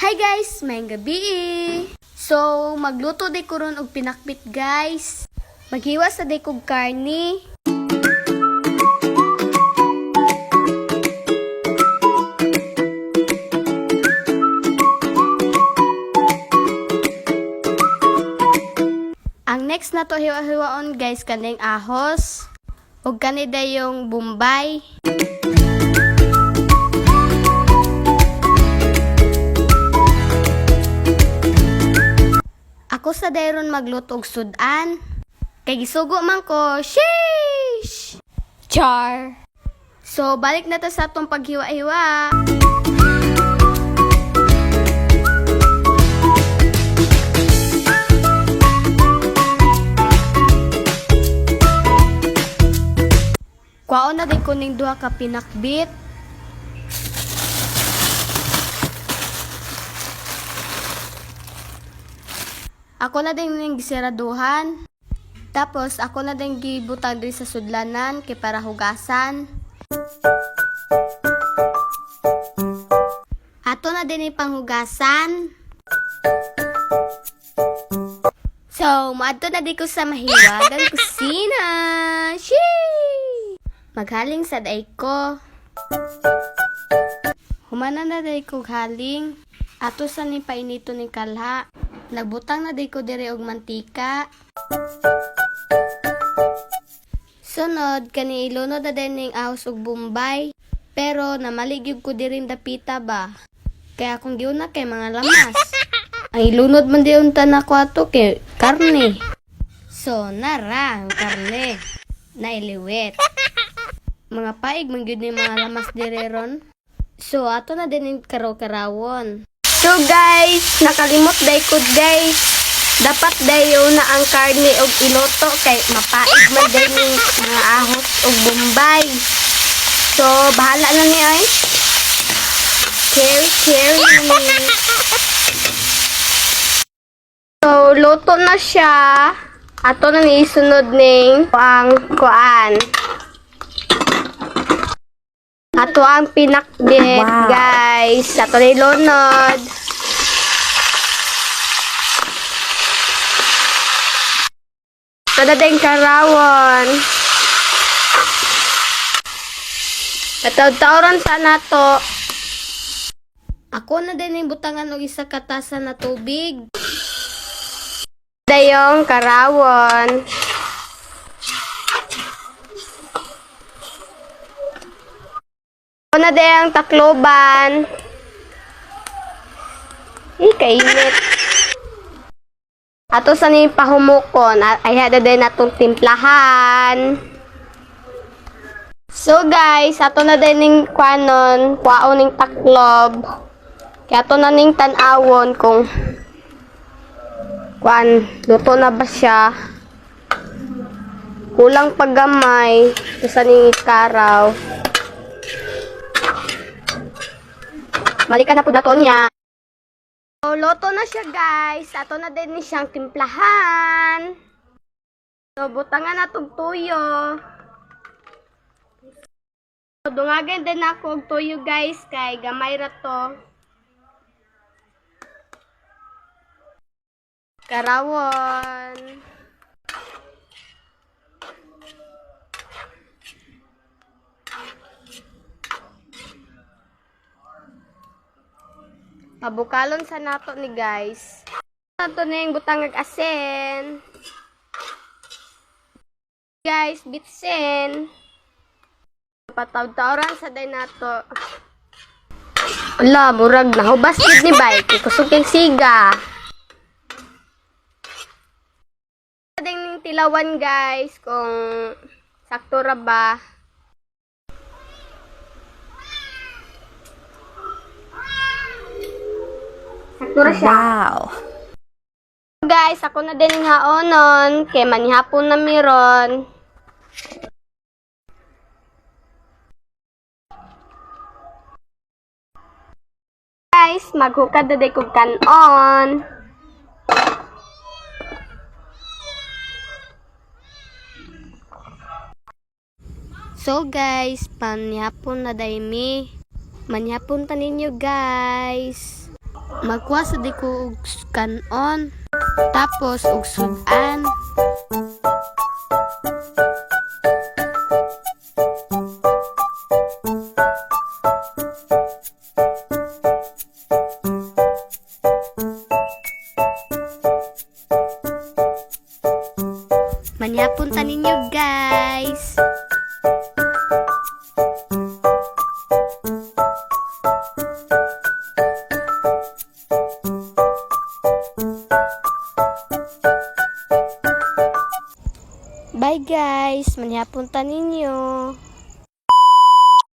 Hi guys, mayang gabi. So, magluto day ko ron og pinakbit guys. Maghiwas sa day kog karni. Ang next na to hiwa-hiwaon guys kaning ahos. Ug kanida yung bombay. Ako sa dayron magluto og sudan. Kay gisugo man ko. Sheesh! Char! So, balik na ta sa atong paghiwa-hiwa. Kwaon na din ko ning duha ka pinakbit. Ako na din yung gisiraduhan. Tapos, ako na din gibutang din sa sudlanan kay para hugasan. Ato na din yung panghugasan. So, maadto na din ko sa mahiwagang kusina. Sheesh! Maghaling sa day ko. Humana na day ko haling. Ato sa ni painito ni kalha. Nagbutang na day ko dire og mantika. Sunod, kani ilunod na din ning ahos og bombay. Pero namaligid ko dirin dapita ba. Kaya akong giuna kay mga lamas. Ang ilunod man di unta na ko ato kay karne. So, nara ang karne. Nailiwit. Mga paig man gyud ni mga lamas dire ron. So, ato na din yung karaw-karawon. So guys, nakalimot day ko guys. Dapat dayo na ang karne og iloto kay mapaig man day ni mga ahos og bombay. So, bahala na ni ay. Carry ni. So, luto na siya. Ato na ni isunod ning ang kuan. Ato ang pinakbit, guys. Ato na ilunod. Ito na din karawon. Katawtawaran sa nato. Ako na din yung butangan og isa katasa na tubig. Dayong karawon. Ako na din ang takloban. Kainit. Ato sa ni pahumukon. Ay hada din natong timplahan. So guys, ato na din ning kwanon. Kwaon ning taklob. Kaya ato na ning tanawon kung luto na ba siya. Kulang paggamay. Ito sa ning karaw. Balikan na po dato niya. So, loto na siya guys. Ato na din ni siyang timplahan. So, butangan na itong tuyo. So, dungagan din ako og tuyo guys. Kay gamay ra to. Karawon. Pabukalon sa nato ni guys. Nato na yung butangag asin. Guys, bitsin. Patawtawaran sa day nato. Wala, murag na. Hubas yun ni bike. Kusog yung siga. Ading tilawan guys kung sakto ra ba. Wow. Guys, ako na din haonon kay manihapon na miron. Guys, maghukad na din kog kanon. So guys, manihapon na day mi. Manihapon ta ninyo guys. Magkuha sa di ko og kanon. Tapos og sudan. Manyapon ta ninyo guys. Bye guys, manyapon ta ninyo.